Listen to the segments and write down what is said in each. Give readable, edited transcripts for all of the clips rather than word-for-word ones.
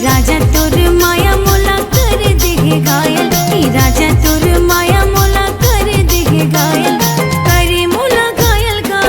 राजा तोर माया मोला कर देहे घायल, राजा तोर माया मोला कर देहे घायल, करे मोला घायल गा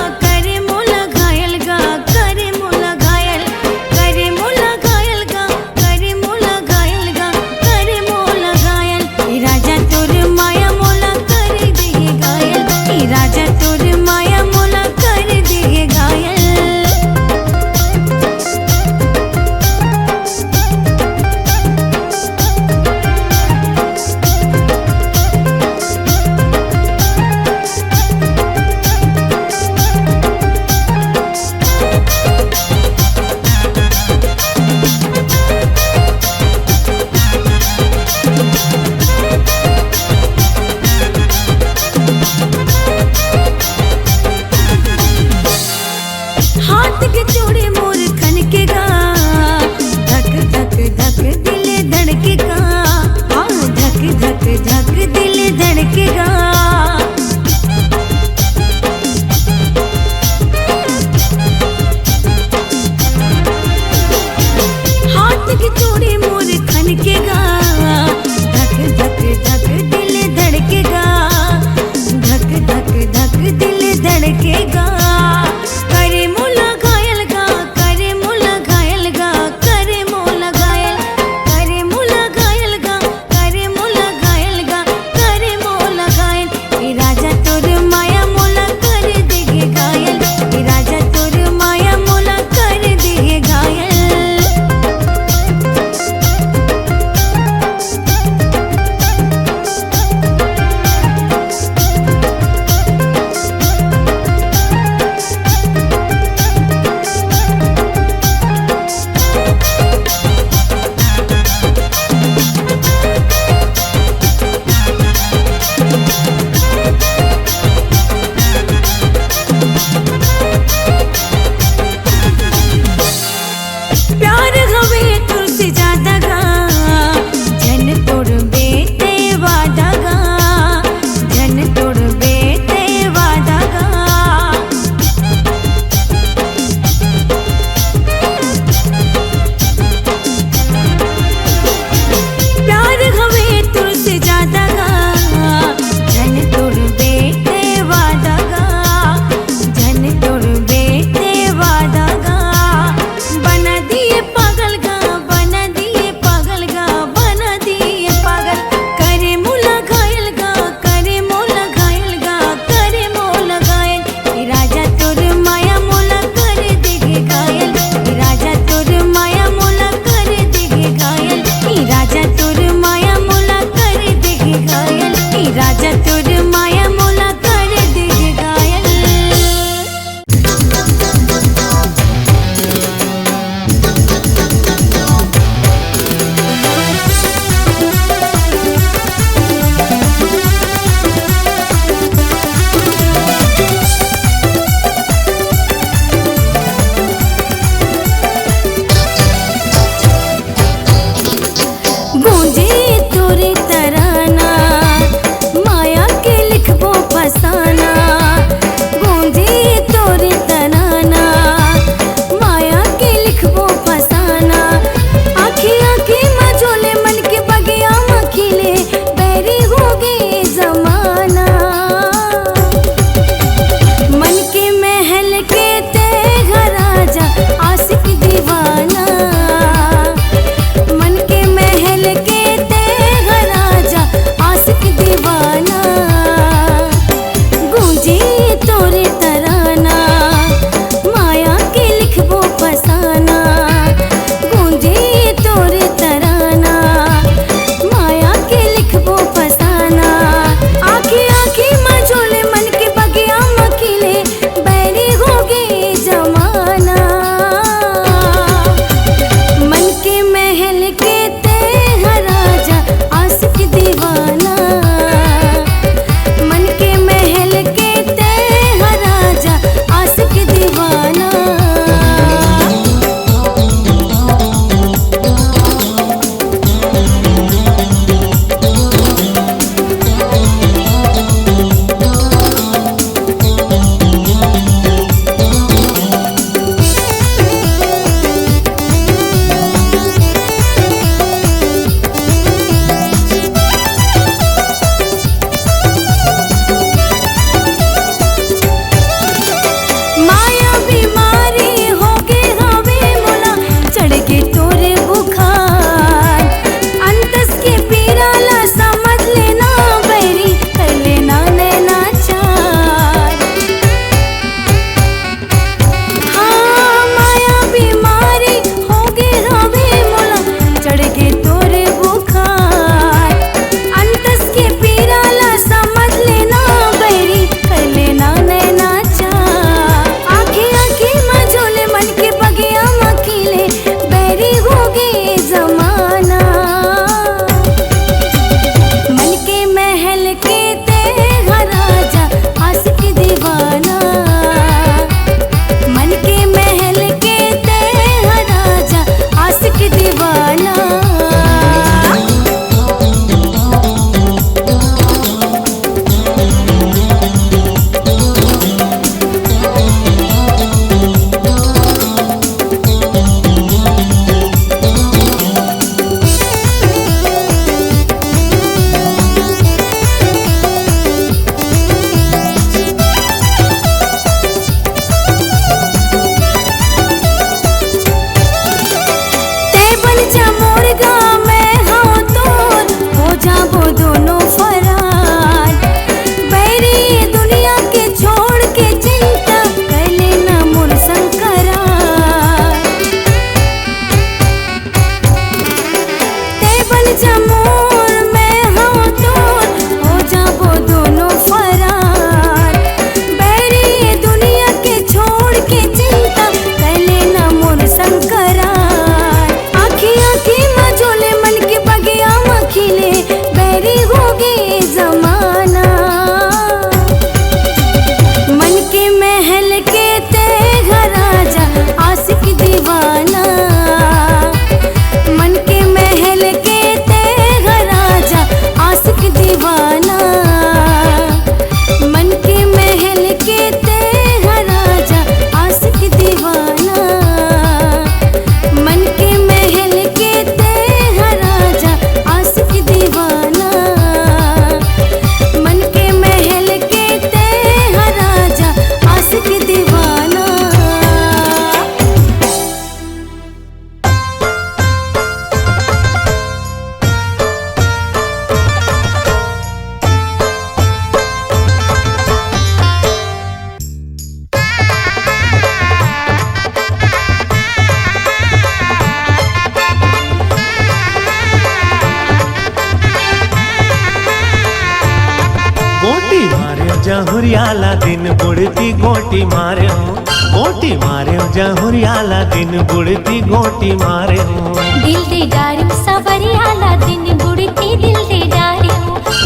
जहुरियाला दिन बुढ़ती गोटी मारे हूँ, गोटी मारे जहुरियाला दिन बुढ़ती गोटी मारे हूँ। दिल दे डारू सवरियाला दिन बुढ़ती दिल दे डारू,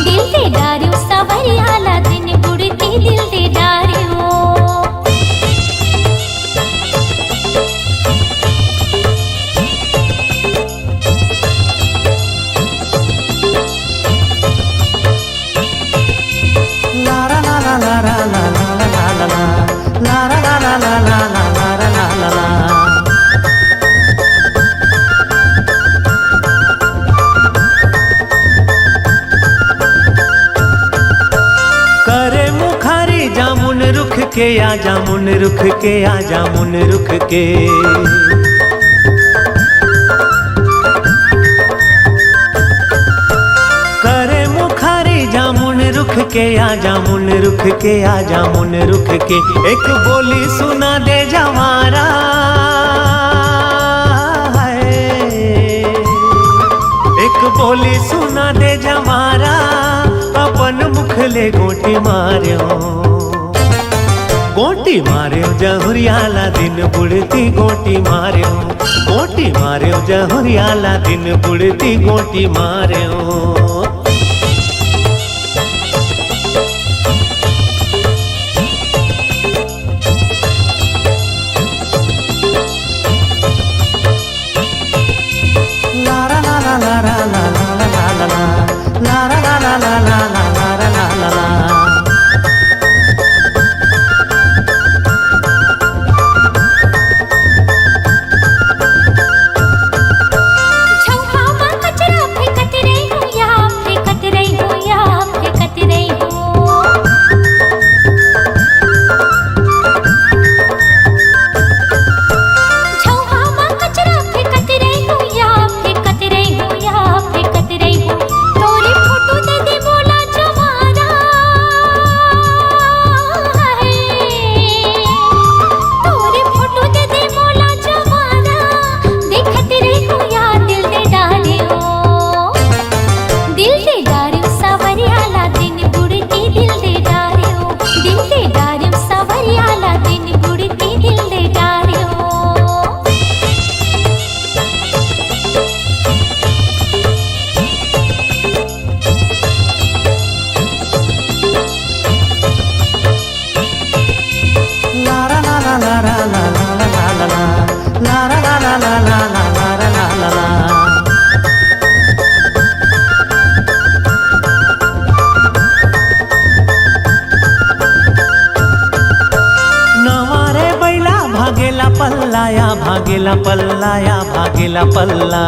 दिल दे डारू सवरियाला दिन बुढ़ती दिल दे डारू। करे मुखारी जामुन रुख के या जामुन रुख के या जामुन रुख के, करे मुखारी जामुन रुख के या जामुन रुख के या जामुन रुख के। एक बोली सुना दे जवारा है, एक बोली सुना दे जवारा, अपन मुखले गोटी मार्यो, गोटी मार्यो जहुरियाला दिन बुढ़ती गोटी मार्यो, गोटी मार्यो जहुरियाला दिन बुढ़ती गोटी मार्यो। पल्लाया भागेला पल्लाया भागेला पल्ला,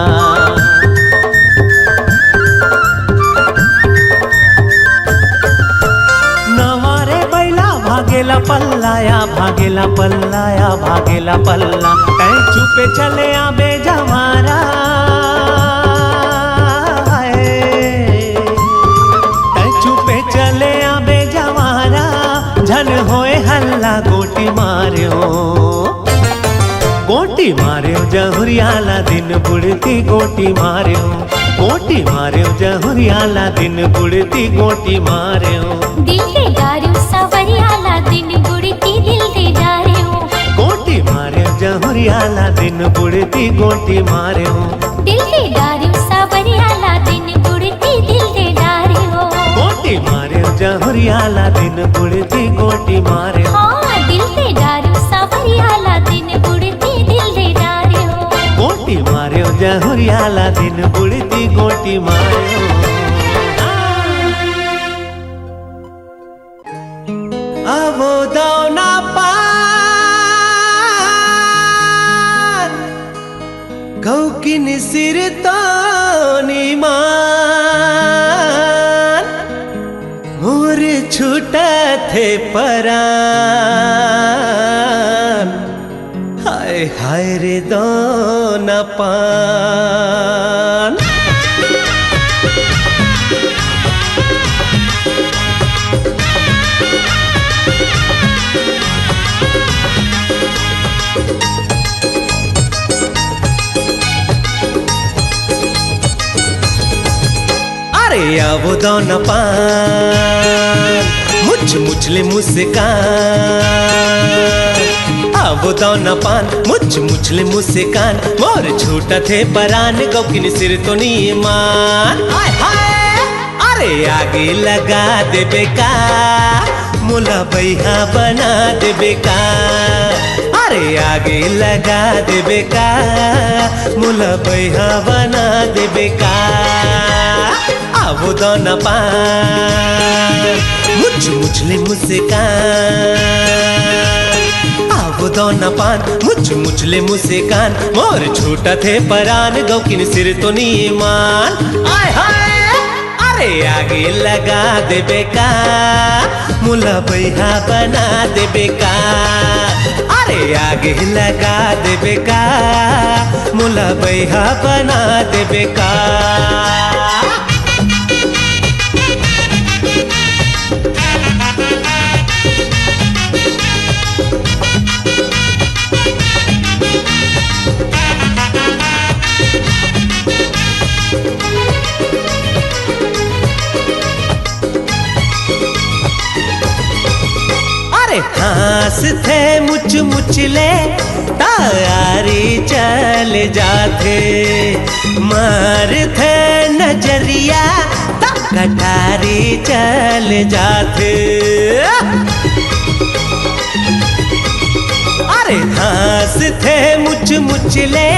नवारे बैला भागेला पल्लाया भागेला पल्लाया भागेला पल्ला। कहीं छुपे चले आबे जवारा, कहीं छुपे चले आबे जवारा, झन होए हल्ला गोटी मार्यो, गोटी मार्यो जहुरियाला दिन बुढ़ती गोटी मार्यो, गोटी मार्यो जहुरियाला दिन बुढ़ती गोटी मार्यो। दिल दे डारू सवरियाला दिन बुढ़ती दिल दे डारू, गोटी मार्यो जहुरियाला दिन बुढ़ती गोटी मार्यो, दिल दे डारू सवरियाला दिन बुढ़ती दिल दे डारू। गोटी मार्यो जहुरियाला दिन बुढ़ती गोटी मार्यो, हाँ दिल दे डारू सवरियाला दिन बुढ़ती दिल दे डारू। गोटी मार्यो जहुरियाला दिन बुढ़ती गोटी मार्यो। आवो दाना पान गौकिन सिर तानी मान, मोर छूटा थे परान, हाय हाय रे दाना पान। अरे आवो दाना पान, मुझ मुछ मुछले मुस्कान अब दाना पान मुछ मुछले मुस्कान मोर छूटा थे परान गौकिन सिर तो नीमान अरे आगे लगा देबे का मुला बैहा बना देबे का अरे आगे लगा देबे का मुला बैहा बना देबे का अब दाना पान मुछ मुछले मुस्कान अब दाना पान मुछ मुछले मुस्कान मोर छूटा थे परान गौकिन सिर तो नीमान आय हाय अरे आगे लगा देबे का मुला बैहा बना देबे का अरे आगे लगा देबे का मुला बैहा बना देबे का हास थे मुछ मुछले तारी चल जाते मार थे नजरिया ता कटारी चल जाते अरे हास थे मुछ मुछले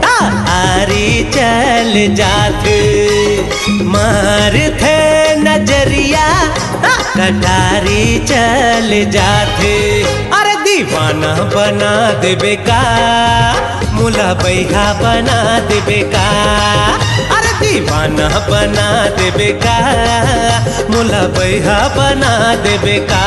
तारी चल जाते मार थे नजरिया कटारी चल जाते अरे दीवाना बना देबे का मुला बैहा बना देबे का अरे दीवाना बना देबे का मुला बैहा बना देबे का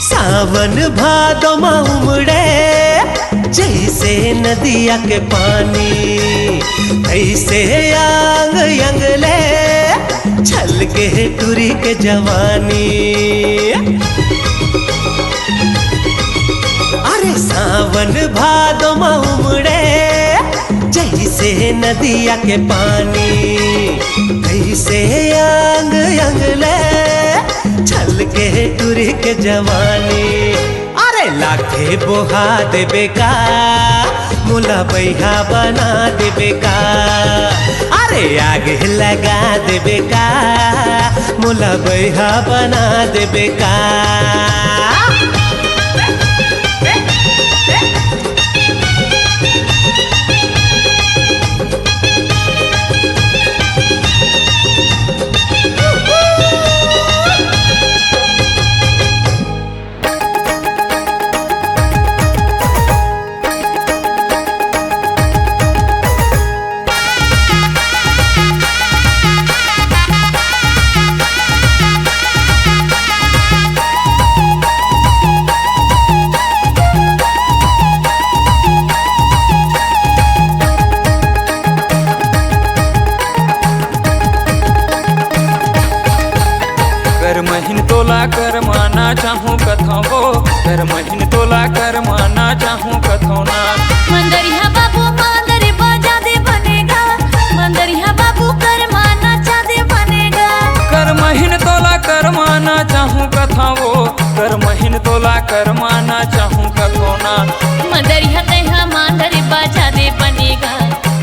सावन भादो में उमड़े जैसे नदिया के पानी ऐसे आंग यंगले छल के टूरी के जवानी अरे सावन भादो में उमड़े जैसे नदिया के पानी ऐसे आंग यंगले छल के टूरी के जवानी अरे लाखे बोहा देबे का मुला बैहा बना देबे का अरे आगे लगा देबे का मुला बैहा बना देबे का कर माना चाहूँ कथो कर महीन तोला कर माना चाहूँ कथो ना मंदरिया बाबू मांदर बाजा दे बनेगा मंदरिया बाबू कर माना चादे बनेगा कर महीन तोला कर माना चाहूँ कथो कर महीन तोला कर माना चाहूँ कथो ना मंदरिया तैहा मांदर बाजा दे बनेगा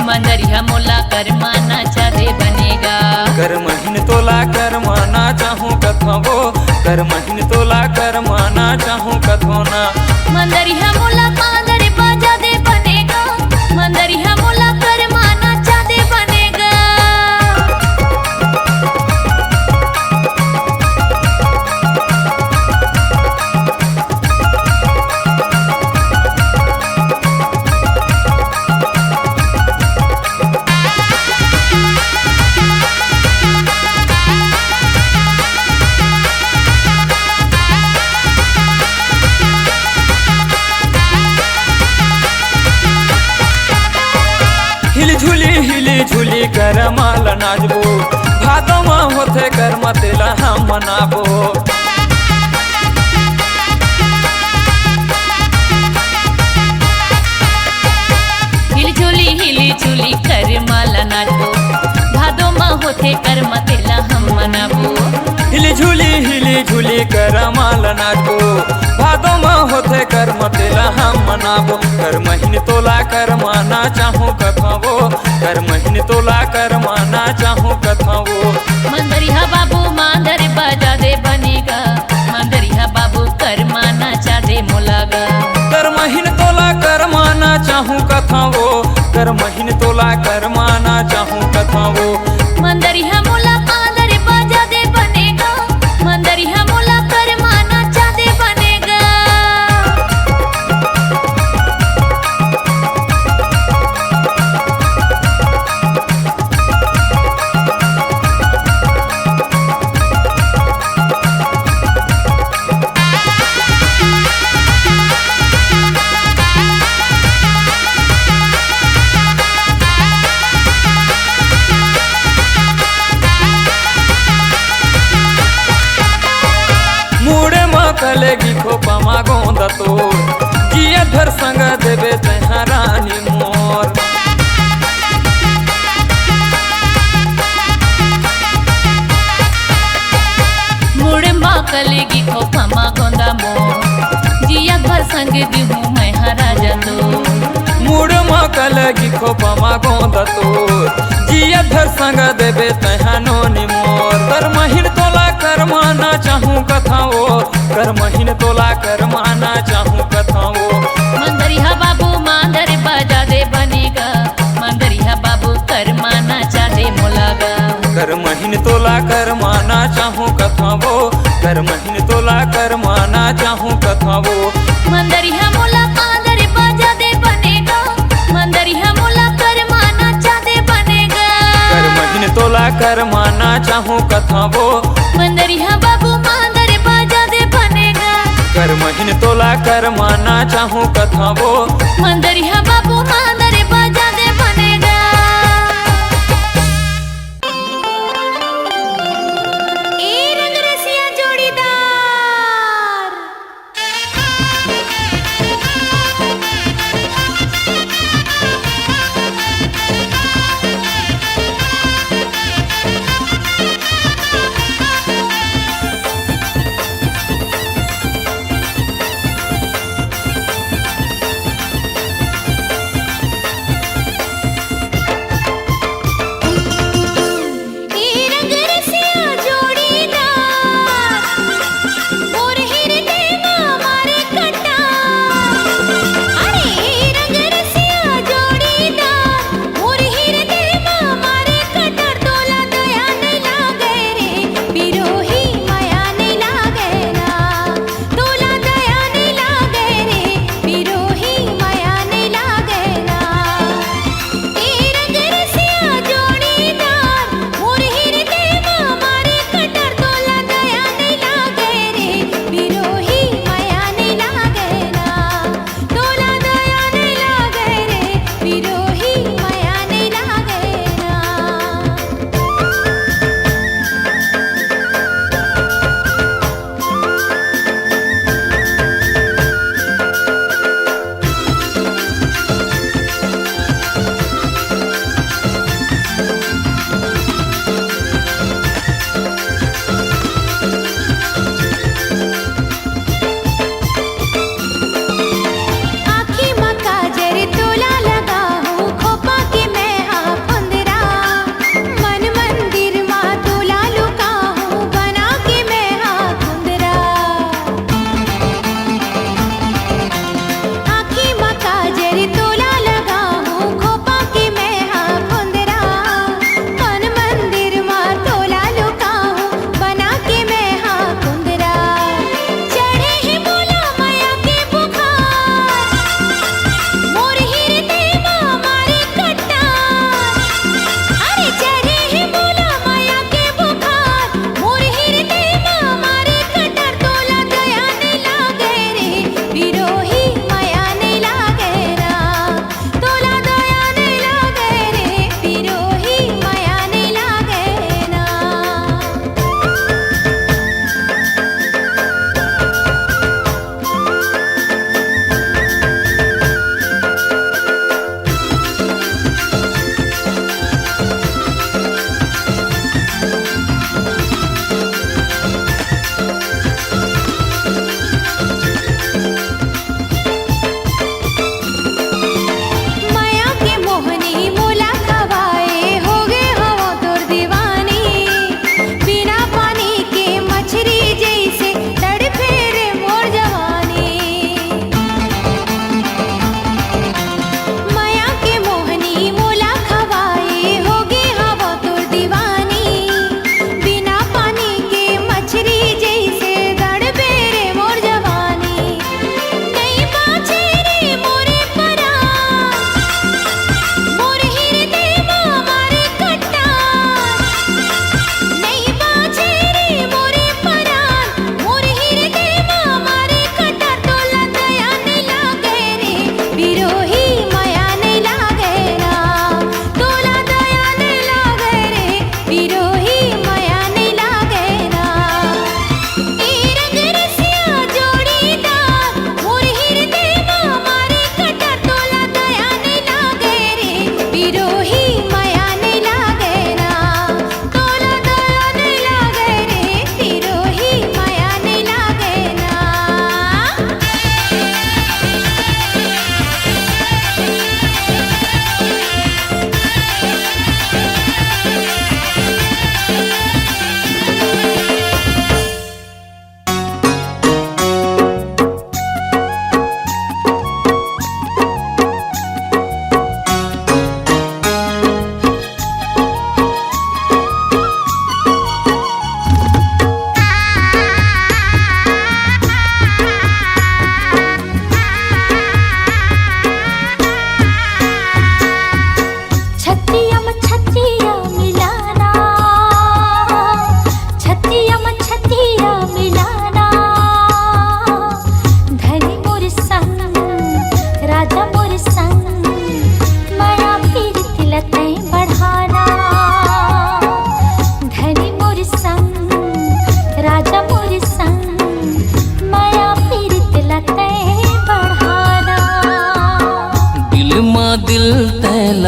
मंदरिया मोला कर माना चादे बनेगा कर महीन तोला कर माना चाहूँ कथो कर महीन तोला कर माना चाहूँ कथो ना मंदरिया मोला मांदर बाजा दे बनेगा मंदरिया मोला कर माना चादे बनेगा हिली झूली कर माल नाचबो भादो में होते कर मतेला हम मनाबो नाचबो भादो माँ होथे कर्म तेला हम मनाबो हिली झूली कर माल नाचो भादो में होते कर्म तेला हम मनाबो कर महीन तोला कर माना चाहूँ कथावो कर महीन तोला कर माना चाहूँ कथावो मंदरिया बाबू मांदर बाजा दे बनेगा मंदरिया बाबू कर माना चा दे मोलागा कर महीन तोला कर माना चाहूँ कथावो कर महीन तोला कर माना चाहूँ कथावो मंदरिया मोला मांदर बाजा दे बनेगा मंदरिया मोला कर माना चा दे बनेगा मूड़े कलेगी खोपा मागोंदा तो जिया धर संग देवे तहा रानी मोर मुड़े माँ कलेगी खोपा माँ गोंदा मो जिया घर संग दी हूँ मैं हराजा तो मूड़ कलेगी खोपा मागोंदा तो जिया धर संग देवे तहा नोनी मोर कर महीन तोला कर माना चाहूँ कथाओ कर महीन तोला कर माना चाहूँ कथाओ मंदरिया बाबू मांदर बाजा दे बनेगा मंदरिया बाबू कर माना चा दे मोलागा कर महीन तोला कर माना चाहूँ कथाओ कर महीन तोला कर माना चाहूँ कथाओ मंदरिया मोला मांदर बाजा दे बनेगा मंदरिया मोला कर माना चा दे बनेगा कर महीन तोला कर माना चाहूँ कथाओ मंदरिया बाबू मांदर बाजा दे बनेगा कर महीन तोला कर माना चाहूँ कथाओ मंदरिया बाबू मांदर बाजा दे बनेगा ए रंग रसिया जोड़ीदार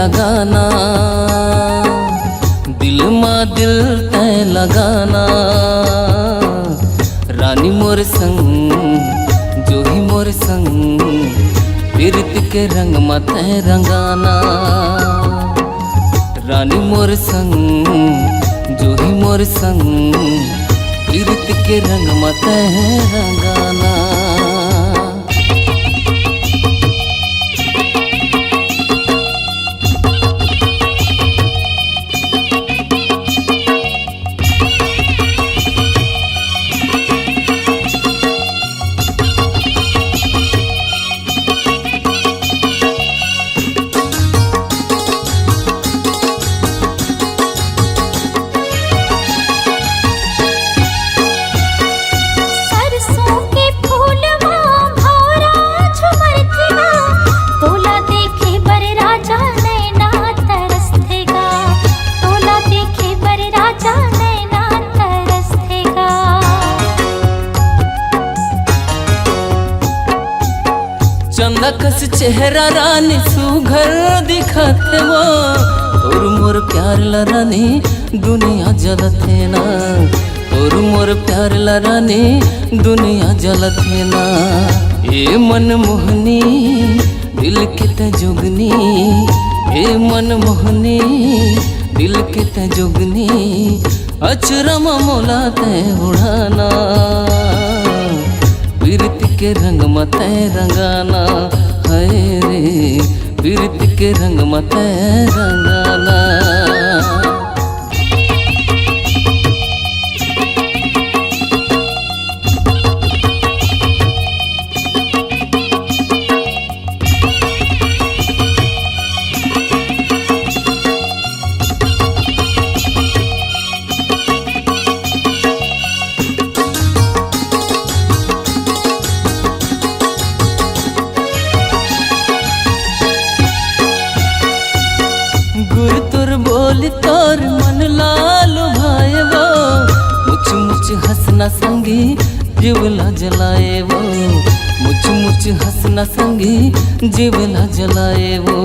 लगाना, दिल माँ दिल तय लगाना। रानी मोर संग जो ही मोर संग, प्रीत के रंग में तय रंगाना। रानी मोर संग जो ही मोर संग, प्रीत के रंग में तय रंगाना। चंदा कस चेहरा रानी सुघर दिखते वो, तोर मोर प्यार ला रानी दुनिया जलते ना। तोर मोर प्यार ला रानी दुनिया जलते ना। ए मन मोहनी दिल के तजुगनी, ए मन मोहनी दिल के तजुगनी। अचरम मोला ते उड़ाना, प्रीत के रंग में तय रंगाना। है रे प्रीत के रंग में तय रंगाना। गुर तुर बोल तोर मन लाल भाए वो, मुछ मुछ हंसना संगी जीवला जलाए वो। मुछ मुछ हंसना संगी जीवला जलाए वो।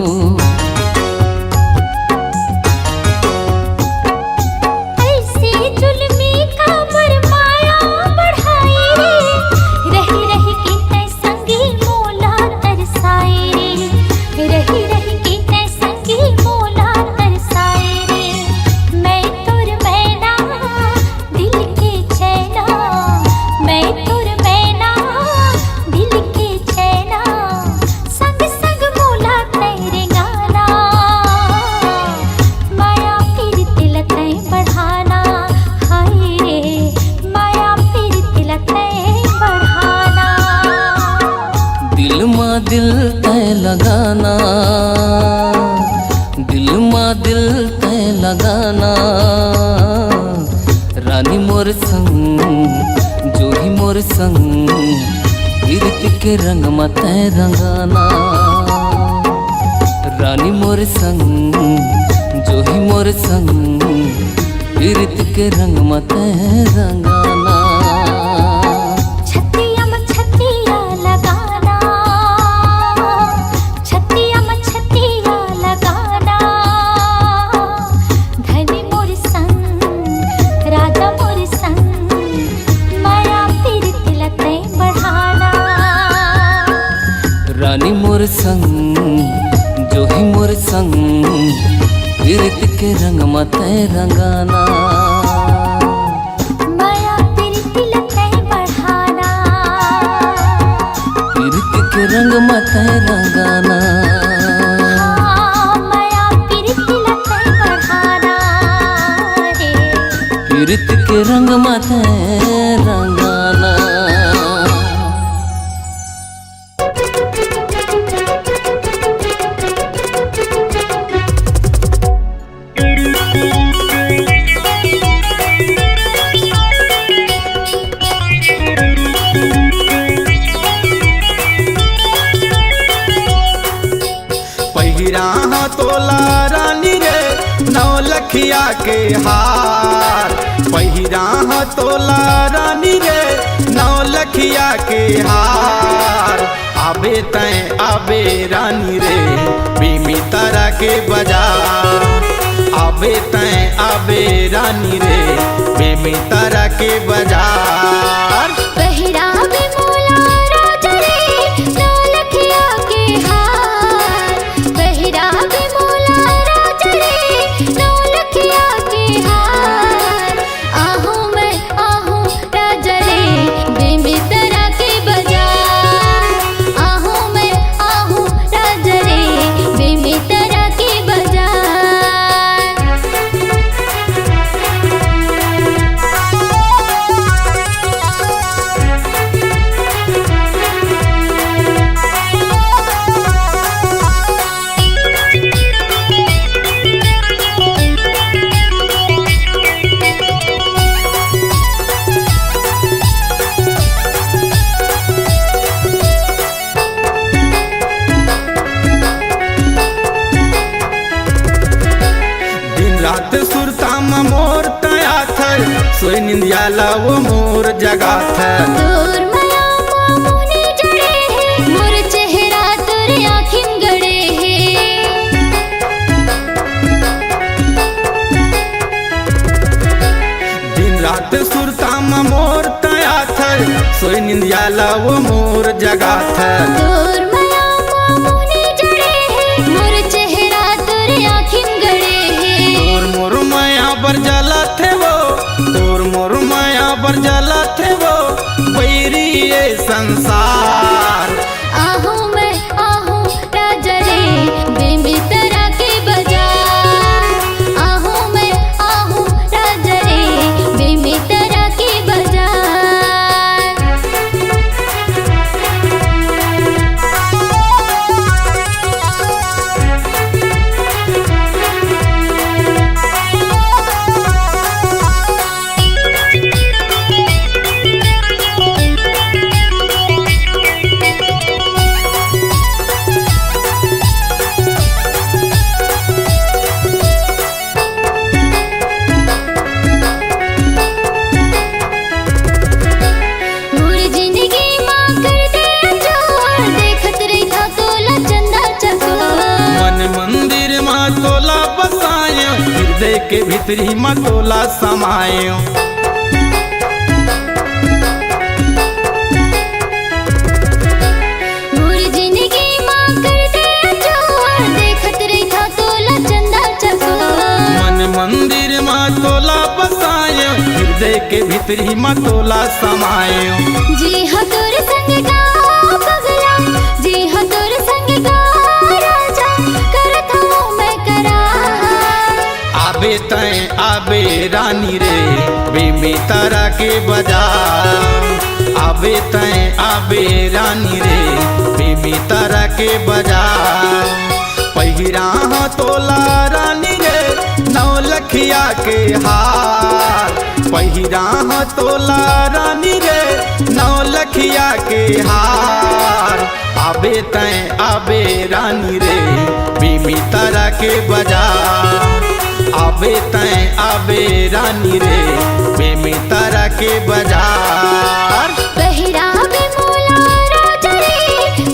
दिल तय लगाना, दिल माँ दिल तय लगाना। रानी मोर संग जो ही मोर संग, प्रीत के रंग में तय रंगाना। रानी मोर संग जो ही मोर संग, प्रीत के रंग में तय रंगाना। रानी मोर संग जो ही मोर संग, प्रीत के रंग में तय रंगाना। माया प्रीत लतै बढ़ाना, प्रीत के रंग में तय रंगाना। माया प्रीत लतै बढ़ाना रे, प्रीत के रंग में तय रंगाना। तोला रानी रे नौलखिया के हार, पहिरा तोला रानी रे नौलखिया के हार। आबे तय आबे रानी रे बेमी तारा के बाजार आबे तय आबे रानी रे बेमी तारा के बाजार पहिरावे मोला राजा रे नौलखिया के हार पहिरावे मोला राजा रे नौलखिया के हार आहूँ मैं आहूँ राजा रे बेमी तारा के बाजार आहूँ मैं आहूँ राजा रे बेमी तारा के बाजार दिन रात सुरता मोर तया थर सोई निंदिया लाओ मोर जगा थर तोर माया मामुनी जड़े है मोर चेहरा तोर आँखिन गड़े है दिन रात सुरता मोर तया थर सोई निंदिया लाओ मोर जगा थर तोर माया मामुनी जड़े है मोर चेहरा तोर आँखिन गड़े है तोर मोर माया बर जला थे वो तोर मोर माया बर जला थे वो बैरी ये संसार आहूँ मैं आहूँ राजा रे बेमी तारा के बाजार आहूँ मैं आहूँ राजा रे बेमी तारा के बाजार मोर जिंदगी माँ कर दे अजोर देखत रही था तोला चंदा चकोर मन मंदिर माँ तोला बसायो हृदय के भीतरी माँ तोला समायो मोर जिंदगी माँ कर दे अजोर देखत रही था तोला चंदा चकोर मन मंदिर माँ तोला बसायो हृदय के भीतरी माँ तोला समायो जी हाँ तोर संग गाओ पगला जी हाँ तोर संग गाओ राजा करत हूँ मैं करार आबे तय आबे रानी रे बेमी तारा के बाजार आबे तय आबे रानी रे बेमी तारा के बाजार पहिरा तोला रानी रे नौलखिया के हार पहिरा तोला रानी रे नौलखिया के हार आबे तय आबे रानी रे बेमी तारा के बाजार आबे तय आबे रानी रे बेमी तारा के बाजार पहिरावे मोला राजा रे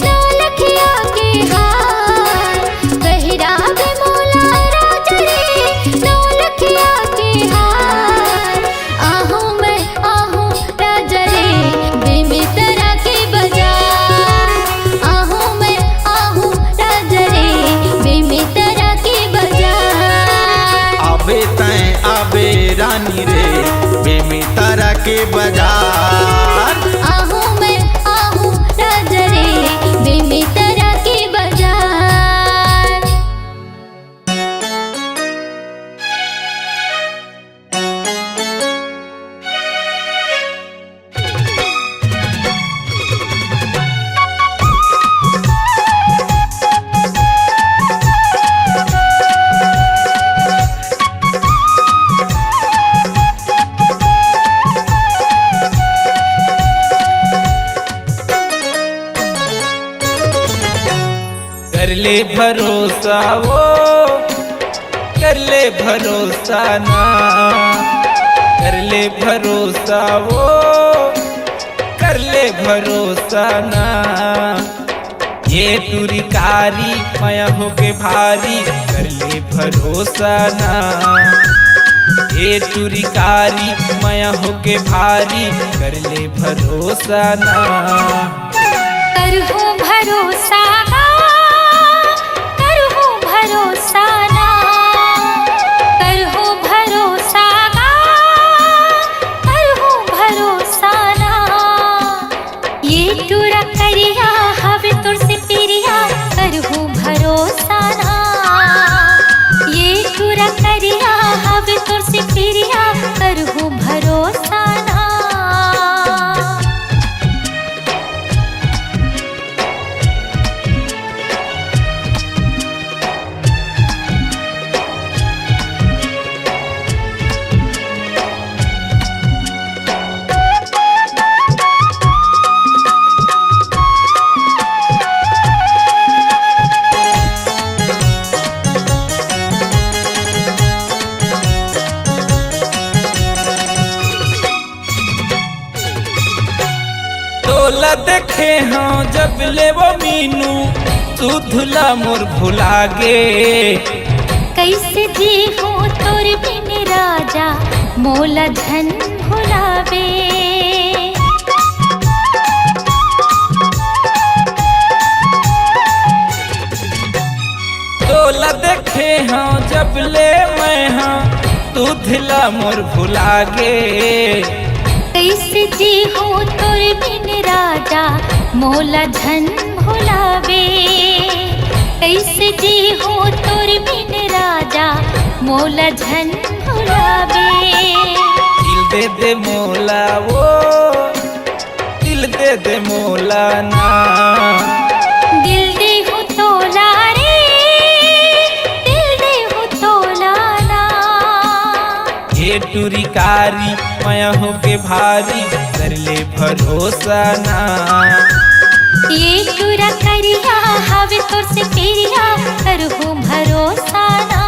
नौलखिया के हार पहिरावे मोला राजा रे नौलखिया के हार आहूँ मैं आहूँ राजा रे बेमी तारा के बाजार आहूँ मैं आहूँ राजा रे बेमी तारा के बाजार आबे तय आबे रानी रे बेमी तारा के बाजार आहूँ मैं आहूँ राजा रे बेमी तारा के बाजार कर ले भरोसा वो कर ले भरोसा ना कर ले भरोसा वो कर ले भरोसा ना ये तुरिकारी माया होके भारी कर ले भरोसा ना। ये तुरिकारी माया होके भारी कर ले भरोसा ना। करहूँ भरोसा ना, करहूँ भरोसा ना, करहूँ भरोसा ना, करहूँ भरोसा ना। ये तुरा करिया हवे तुर से पिरिया करहूँ भरोसा ना। ये तुरा करिया हवे तुर से पिरिया करहूँ भरोसा ना। तोला देखे हाँ जब ले वो मीनू तू धुला मोर भुला गे। कैसे जी हो तोर बिन राजा मोला धन भुलावे। तोला देखे हाँ जब ले मैं हाँ तू धुला मोर भुला गे। कैसे जी हो तोर बिन राजा मोला धन भुलावे। कैसे जी हो तोर बिन राजा मोला धन भुलावे। दिल दे दे मोला वो दिल दे दे मोला ना। दिल दे हो तोला रे, दिल दे हो तोला ना। ये तुरिकारी माया होके भारी कर ले भरोसा ना। ये तुरा करिया हवे तोर से पिरिया करहूँ भरोसा ना।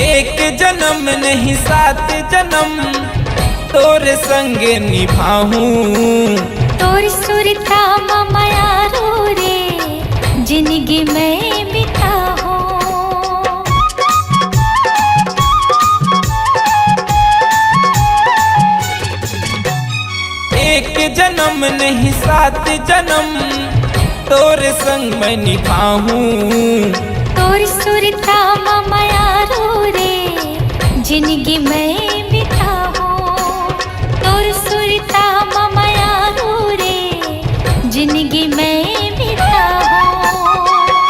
एक जन्म नहीं 7 जन्म तोरे संगे निभाऊं। तोर सुरता माया रो रे जिंदगी में बिताऊं। एक जन्म नहीं 7 जन्म तोरे संग मैं निभाऊं। तोर सुरता माया रो रे जिंदगी में बिताऊं। तोर सुरता माया रो रे जिंदगी में बिताऊं।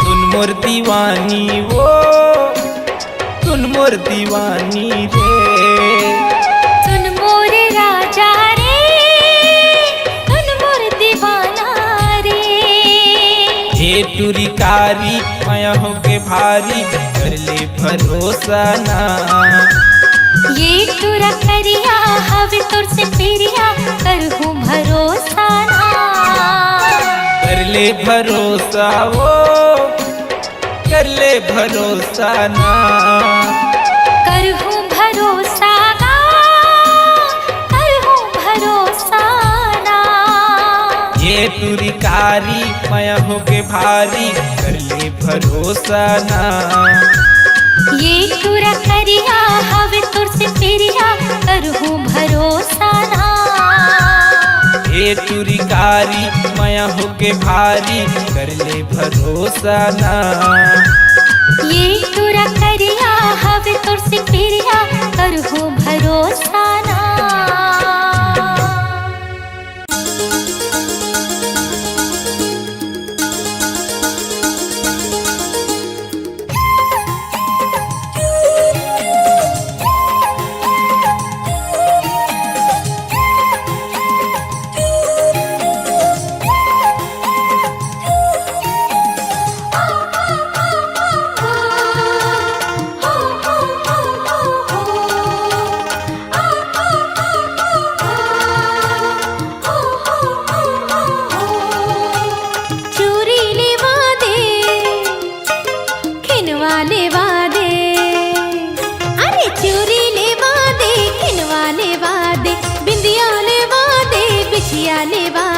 तुन मोर दीवानी वो तुन मोर दीवानी रे। सुन मोर राजा रे, सुन मोर दीवाना रे। ये तुरिकारी माया होके भारी कर ले भरोसा ना। ये तुरा करिया हवे तोर से पिरिया करहूँ भरोसा ना। कर ले भरोसा वो कर ले भरोसा ना। करहूँ भरोसा ना, करहूँ भरोसा ना। ये तुरिकारी माया होके भारी कर ले भरोसा ना। ये तुरा करिया हवे तोर से पिरिया करहूँ भरोसा ना। ये तुरिकारी माया होके भारी कर ले भरोसा ना। ये तुरा करिया हवे तोर से पिरिया करहूँ भरोसा ना। छिया लेवा